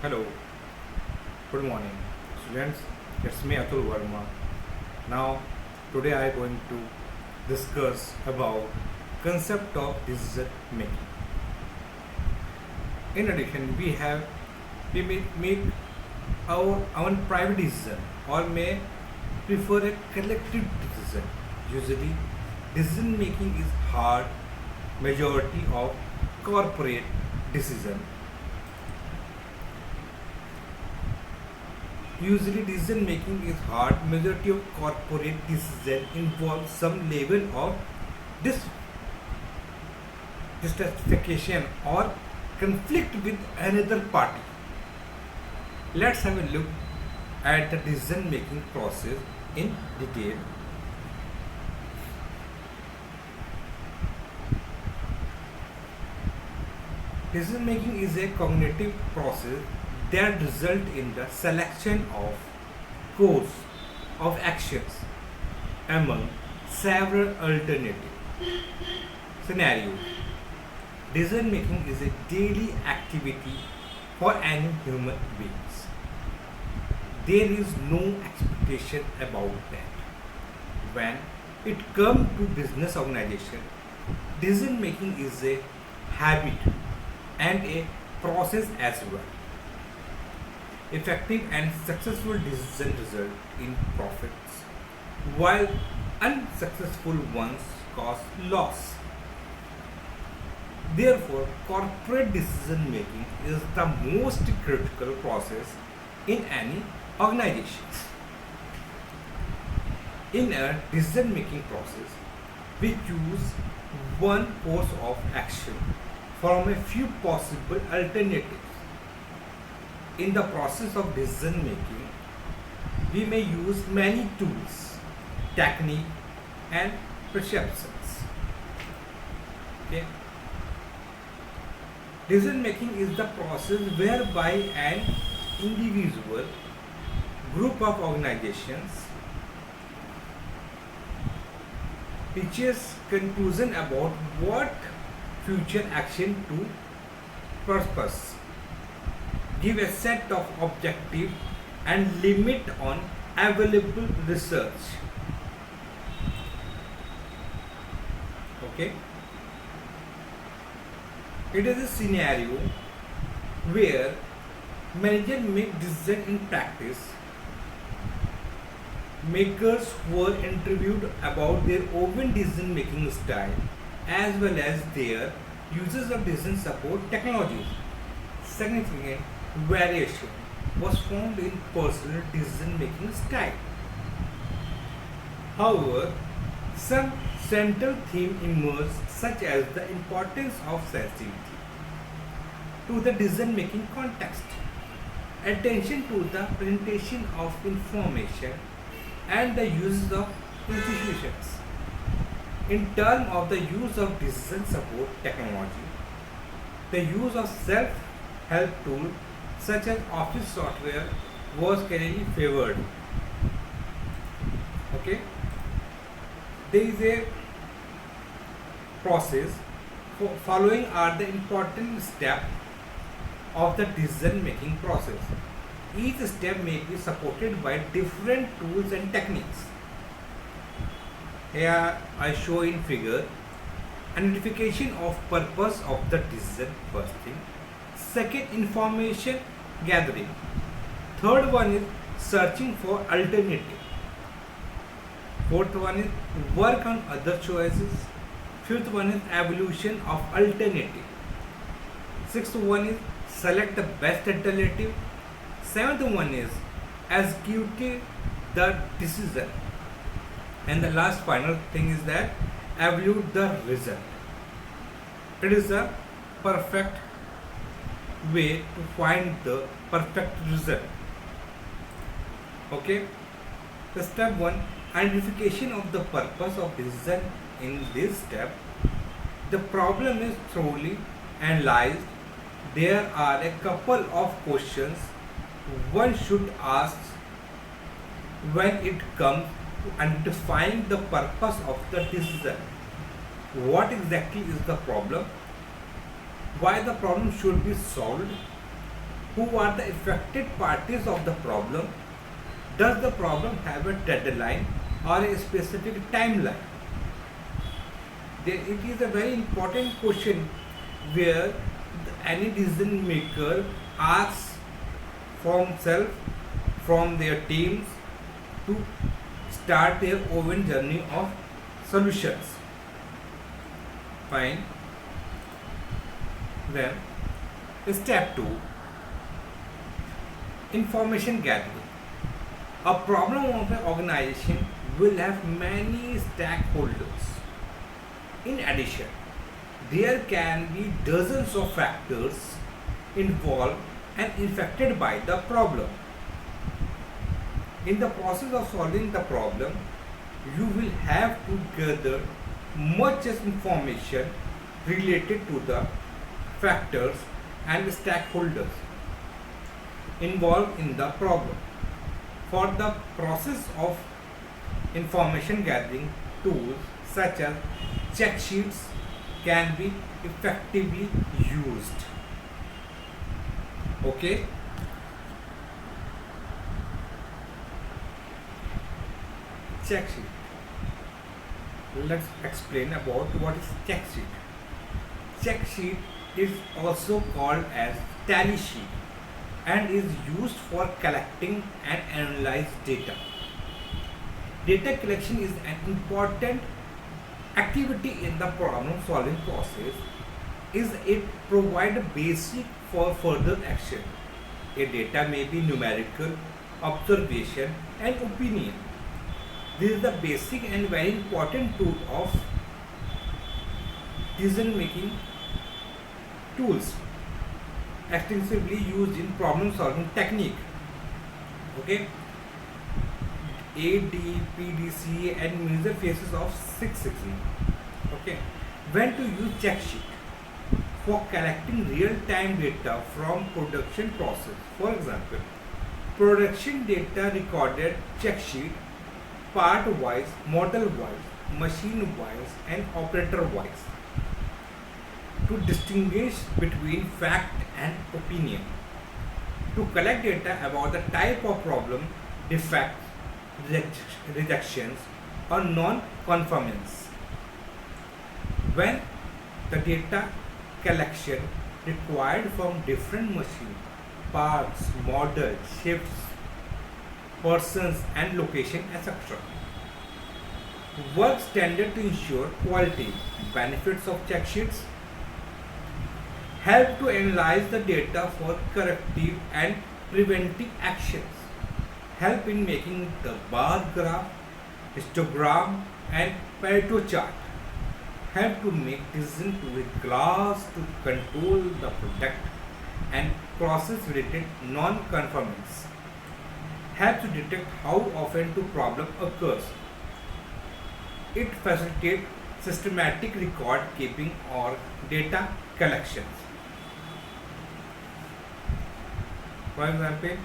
Hello, good morning, students. It's me Atul Verma. Now, today I am going to discuss about concept of decision making. In addition, we may make our own private decision or may prefer a collective decision. Usually, decision making is hard majority of corporate decision. Usually, decision making is hard. Majority of corporate decision involve some level of dis- dissatisfaction or conflict with another party. Let's have a look at the decision making process in detail. Decision making is a cognitive process that results in the selection of course of actions among several alternative scenarios. Decision making is a daily activity for any human beings. There is no expectation about that. When it comes to business organization, decision making is a habit and a process as well. Effective and successful decision result in profits, while unsuccessful ones cause loss. Therefore, corporate decision making is the most critical process in any organization. In a decision making process, we choose one course of action from a few possible alternatives. In the process of decision making, we may use many tools, technique, and perceptions. Okay? Decision making is the process whereby an individual, group of organizations reaches conclusion about what future action to purpose, give a set of objective and limit on available research. Okay, it is a scenario where manager make decision in practice. Makers were interviewed about their own decision making style as well as their uses of decision support technologies. Significant variation was found in personal decision making style. However, some central theme emerged, such as the importance of sensitivity to the decision making context, attention to the presentation of information, and the use of institutions. In terms of the use of decision support technology, the use of self-help tools such as office software was generally favored. Okay, there is a process. Following are the important steps of the decision making process. Each step may be supported by different tools and techniques. Here I show in figure identification of purpose of the decision, first thing. Second, information gathering. Third one is searching for alternative. Fourth one is work on other choices. Fifth one is evaluation of alternative. Sixth one is select the best alternative. Seventh one is execute the decision. And the last final thing is that evaluate the result. It is a perfect way to find the perfect result. Okay. The step 1, identification of the purpose of decision. In this step, the problem is thoroughly analyzed. There are a couple of questions one should ask when it comes to identifying the purpose of the decision. What exactly is the problem? Why the problem should be solved? Who are the affected parties of the problem? Does the problem have a deadline or a specific timeline? It is a very important question where any decision maker asks from self, from their teams, to start their own journey of solutions. Fine. Then step 2, information gathering. A problem of an organization will have many stakeholders. In addition, there can be dozens of factors involved and affected by the problem. In the process of solving the problem, you will have to gather much information related to the factors and stakeholders involved in the problem. For the process of information gathering, tools such as check sheets can be effectively used. Okay. Check sheet. Let's explain about what is check sheet. Check sheet is also called as tally sheet and is used for collecting and analyze data. Data collection is an important activity in the problem solving process. It provides basic for further action. A data may be numerical, observation and opinion. This is the basic and very important tool of decision making tools extensively used in problem solving technique. Okay. ADPDC and major phases of Six Sigma. Okay. When to use check sheet? For collecting real-time data from production process. For example, production data recorded check sheet part-wise, model-wise, machine-wise and operator-wise to distinguish between fact and opinion. To collect data about the type of problem, defects, rejections or non-conformance. When the data collection required from different machine, parts, models, shifts, persons and location, etc. Work standard to ensure quality. Benefits of check sheets: help to analyze the data for corrective and preventive actions. Help in making the bar graph, histogram and Pareto chart. Help to make decisions with class to control the product and process related non-conformance. Help to detect how often the problem occurs. It facilitates systematic record keeping or data collections. For example,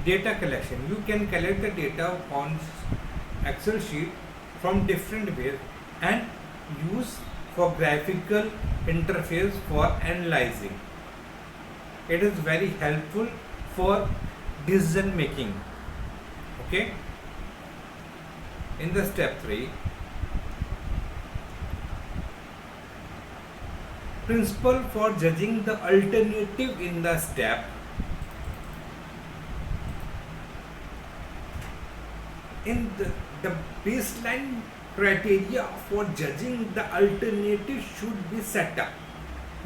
data collection. You can collect the data on Excel sheet from different ways and use for graphical interface for analyzing. It is very helpful for decision making. Okay. In the step 3, principle for judging the alternative in the step. In the baseline criteria for judging the alternative should be set up.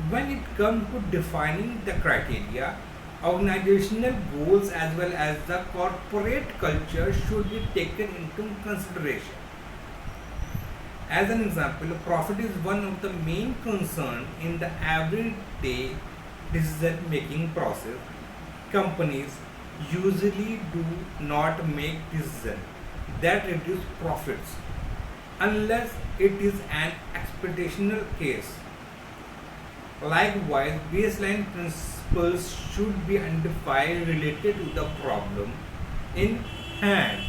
When it comes to defining the criteria, organizational goals as well as the corporate culture should be taken into consideration. As an example, profit is one of the main concerns in the everyday decision making process. Companies usually do not make decisions that reduce profits unless it is an expectational case. Likewise, baseline principles should be identified related to the problem in hand.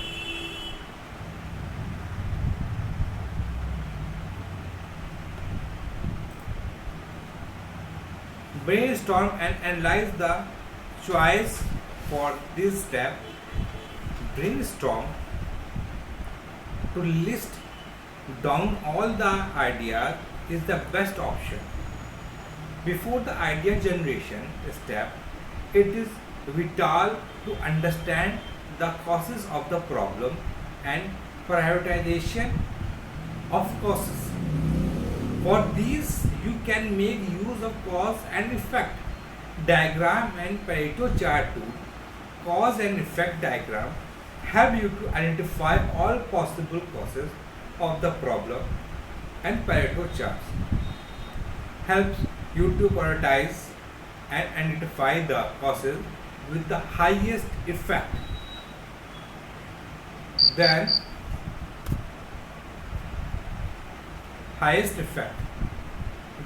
Brainstorm and analyze the choice for this step. Brainstorm to list down all the ideas is the best option. Before the idea generation step, it is vital to understand the causes of the problem and prioritization of causes. For these, you can make use of cause and effect diagram and Pareto chart tool. Cause and effect diagram help you to identify all possible causes of the problem, and Pareto charts helps you to prioritize and identify the causes with the highest effect. Then highest effect.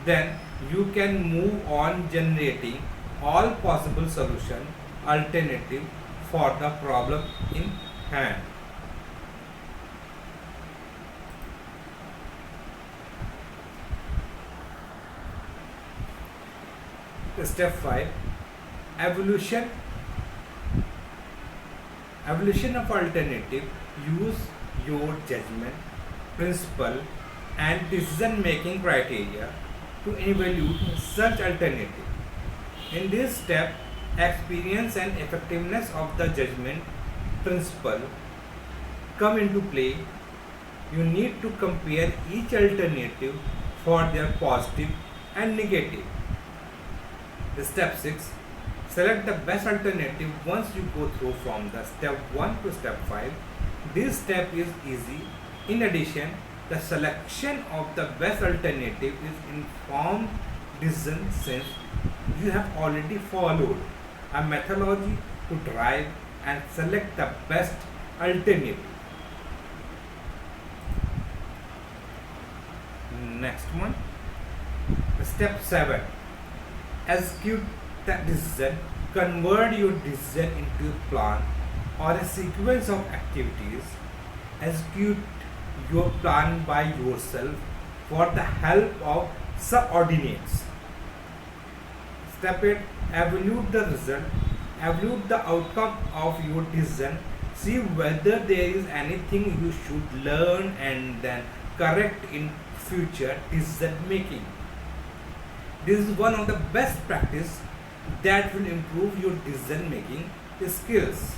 Then you can move on generating all possible solution alternative for the problem in hand. Step 5, evolution of alternative. Use your judgment, principle and decision making criteria to evaluate such alternative. In this step, experience and effectiveness of the judgment principle come into play. You need to compare each alternative for their positive and negative. Step 6, select the best alternative. Once you go through from the step 1 to step 5, this step is easy. In addition, the selection of the best alternative is informed decision, since you have already followed a methodology to drive and select the best alternative. Next one, step 7, execute the decision. Convert your decision into a plan or a sequence of activities. Execute your plan by yourself for the help of subordinates. Step 8, evaluate the result. Evaluate the outcome of your decision. See whether there is anything you should learn and then correct in future decision making. This is one of the best practice that will improve your decision making skills.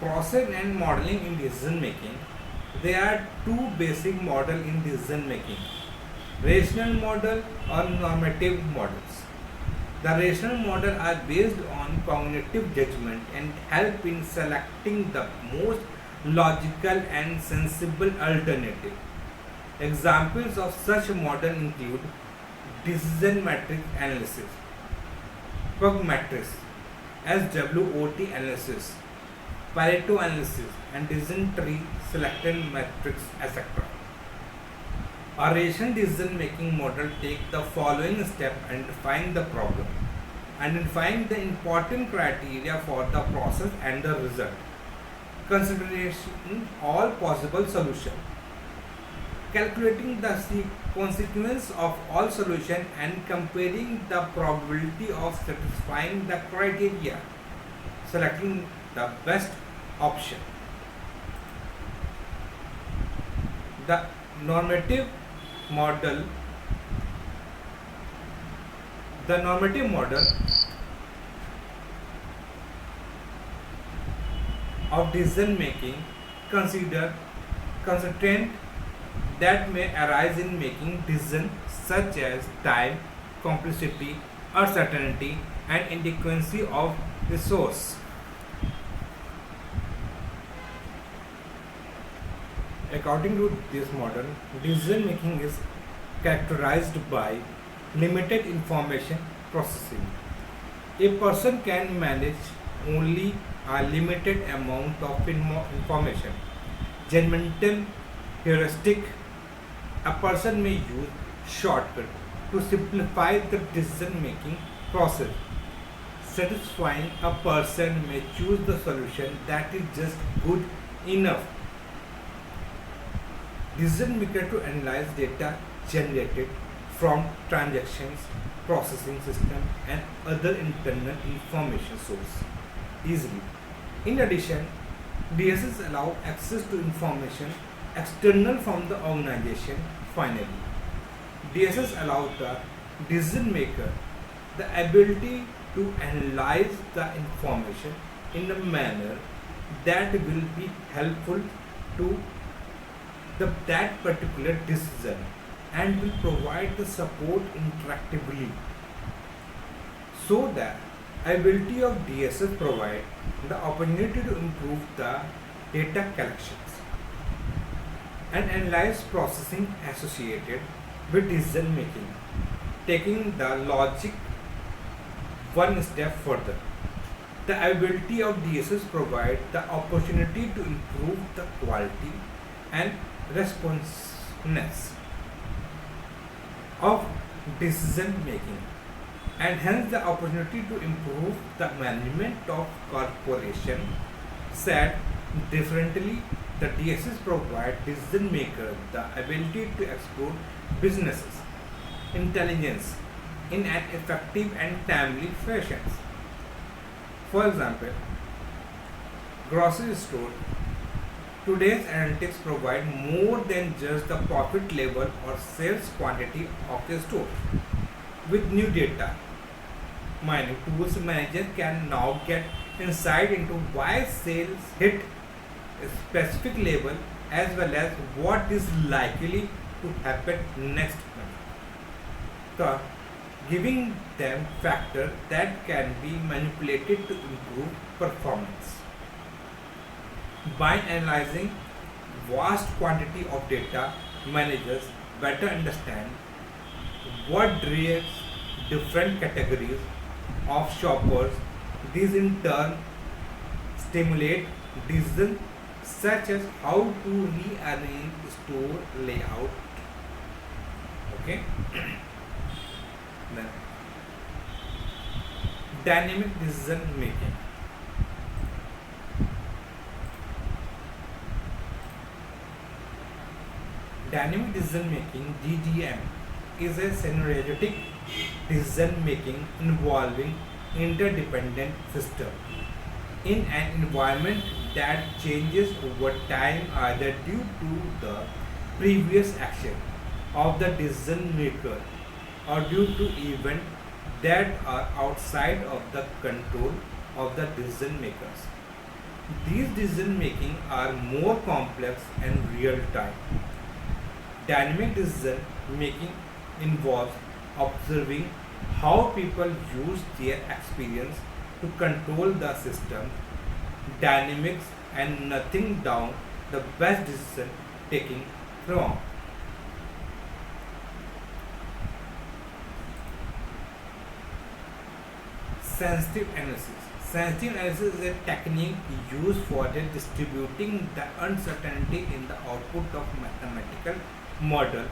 Process and modeling in decision making. There are two basic models in decision making: rational model or normative models. The rational model are based on cognitive judgment and help in selecting the most logical and sensible alternative. Examples of such model include decision matrix analysis, Pug matrix, SWOT analysis, Pareto analysis, and decision tree selection matrix, etc. A rational decision making model takes the following step: identifying the problem, identifying the important criteria for the process and the result, considering all possible solutions, calculating the consequence of all solutions and comparing the probability of satisfying the criteria, selecting the best option. The normative model of decision making consider constraints that may arise in making decisions, such as time, complexity, uncertainty, and inadequacy of resource. According to this model, decision making is characterized by limited information processing. A person can manage only a limited amount of information. Judgmental heuristic. A person may use shortcut to simplify the decision making process. satisfying, a person may choose the solution that is just good enough. Decision maker to analyze data generated from transactions, processing system and other internal information source easily. In addition, DSS allow access to information external from the organization. Finally, DSS allows the decision maker the ability to analyze the information in a manner that will be helpful to that particular decision and will provide the support interactively. So the ability of DSS provide the opportunity to improve the data collections and analyze processing associated with decision making, taking the logic one step further. The ability of DSS provide the opportunity to improve the quality and responsiveness of decision making and hence the opportunity to improve the management of corporation. Said differently, the DSS provide decision maker the ability to explore businesses intelligence in an effective and timely fashion. For example, grocery store. Today's analytics provide more than just the profit level or sales quantity of a store. With new data mining tools, manager can now get insight into why sales hit a specific level as well as what is likely to happen next month. The giving them factors that can be manipulated to improve performance. By analyzing vast quantity of data, managers better understand what drives different categories of shoppers. These in turn stimulate decisions such as how to rearrange store layout. Okay. Then dynamic decision making. Dynamic decision making (DDM) is a synergetic decision making involving interdependent systems in an environment that changes over time either due to the previous action of the decision maker or due to events that are outside of the control of the decision makers. These decision making are more complex and real time. Dynamic decision making involves observing how people use their experience to control the system dynamics and nothing down the best decision taking from. Sensitive analysis. Sensitive analysis is a technique used for distributing the uncertainty in the output of mathematical model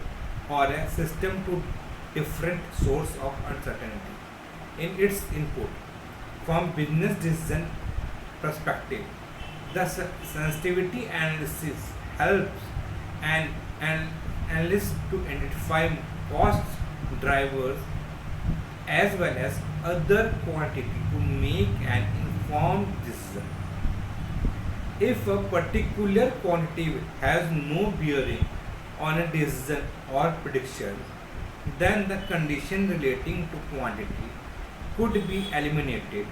or a system to different source of uncertainty in its input. From business decision perspective, the sensitivity analysis helps an analyst to identify cost drivers as well as other quantity to make an informed decision. If a particular quantity has no bearing on a decision or prediction, then the condition relating to quantity could be eliminated,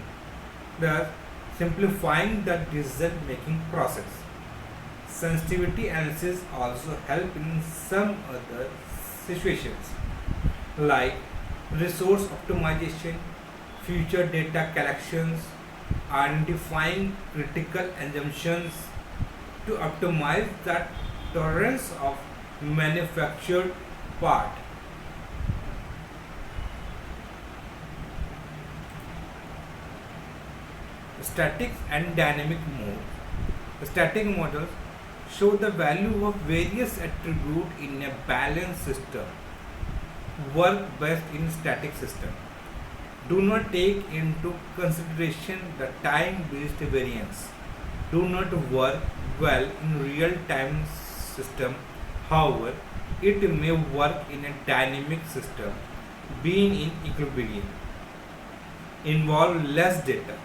thus simplifying the decision making process. Sensitivity analysis also help in some other situations like resource optimization, future data collections, identifying critical assumptions to optimize the tolerance of manufactured part. Static and dynamic mode. Static models show the value of various attributes in a balanced system. Work best in static system. do not take into consideration the time-based variance, do not work well in real-time system. However, it may work in a dynamic system, being in equilibrium, involve less data,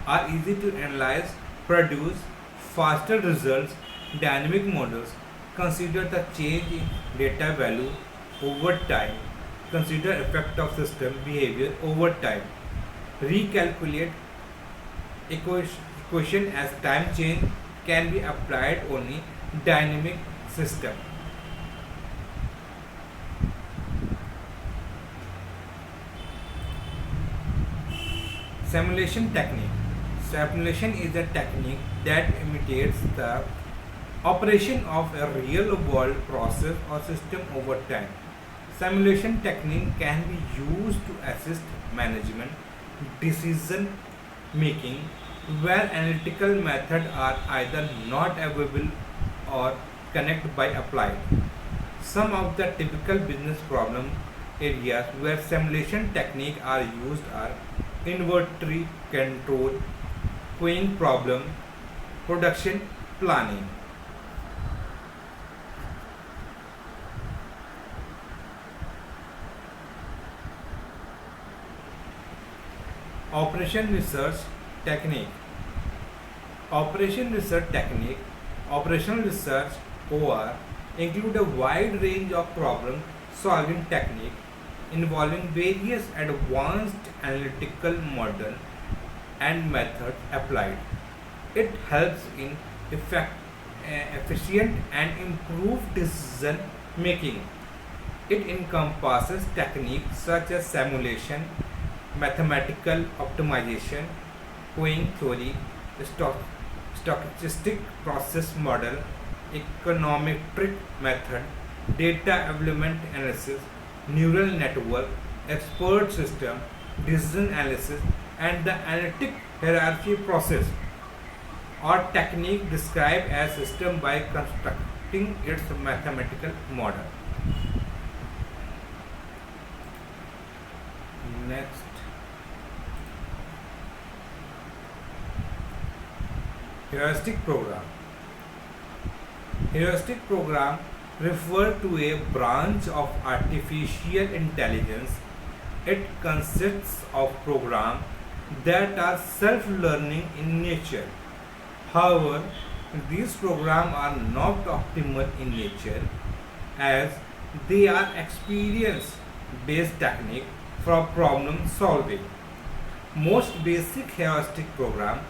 are easy to analyze, produce faster results. Dynamic models consider the change in data value over time, consider effect of system behavior over time, recalculate equation as time change can be applied only dynamic system. Simulation technique. Simulation is a technique that imitates the operation of a real world process or system over time. Simulation technique can be used to assist management decision making where analytical methods are either not available or connected by applied. Some of the typical business problem areas where simulation techniques are used are inventory control, queuing problem, production planning. Operation research technique. Operation research technique, operational research OR, include a wide range of problem solving technique involving various advanced analytical model and methods applied. It helps in efficient and improved decision making. It encompasses techniques such as simulation, mathematical optimization, queuing theory, stochastic process model, econometric method, data element analysis, neural network, expert system, decision analysis, and the analytic hierarchy process or technique described as system by constructing its mathematical model. Next, heuristic program. Heuristic program refer to a branch of artificial intelligence. It consists of programs that are self-learning in nature. However, these programs are not optimal in nature as they are experience-based technique for problem solving. Most basic heuristic program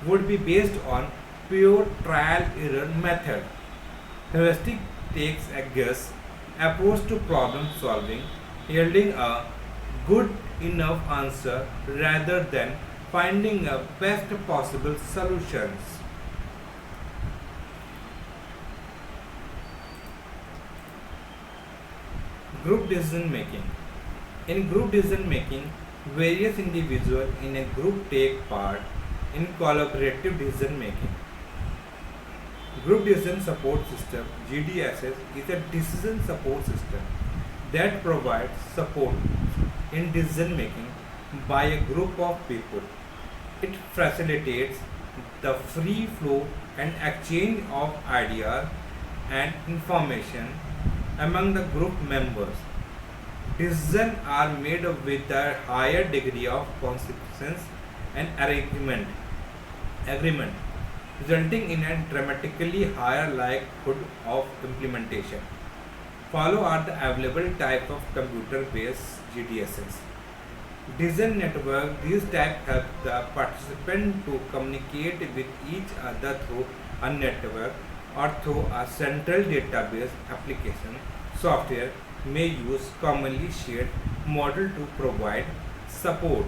would be based on pure trial error method. Heuristic takes a guess approach to problem solving, yielding a good enough answer rather than finding a best possible solutions. Group decision making. In group decision making, various individuals in a group take part in collaborative decision making. Group Decision Support System (GDSS) is a decision support system that provides support in decision making by a group of people. It facilitates the free flow and exchange of ideas and information among the group members. Decisions are made with a higher degree of consensus and agreement, resulting in a dramatically higher likelihood of implementation. Follow are the available types of computer-based GDSs. Decision network. These types help the participant to communicate with each other through a network or through a central database application. Software may use commonly shared model to provide support.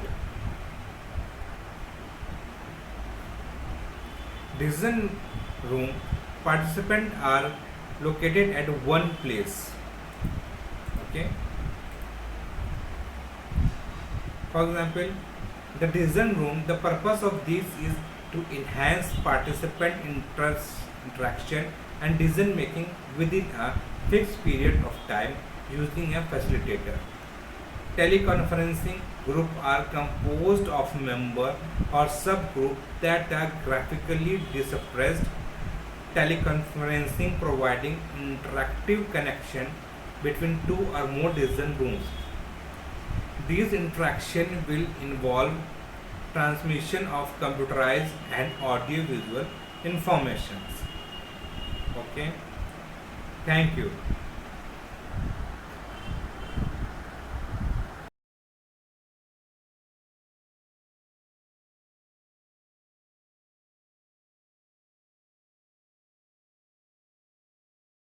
Decision room. Participants are located at one place. Okay. For example, the decision room. The purpose of this is to enhance participant interaction and decision making within a fixed period of time using a facilitator. Teleconferencing group are composed of member or subgroup that are graphically dispersed. Teleconferencing providing interactive connection between two or more decision rooms. These interaction will involve transmission of computerized and audio-visual informations. Okay. Thank you.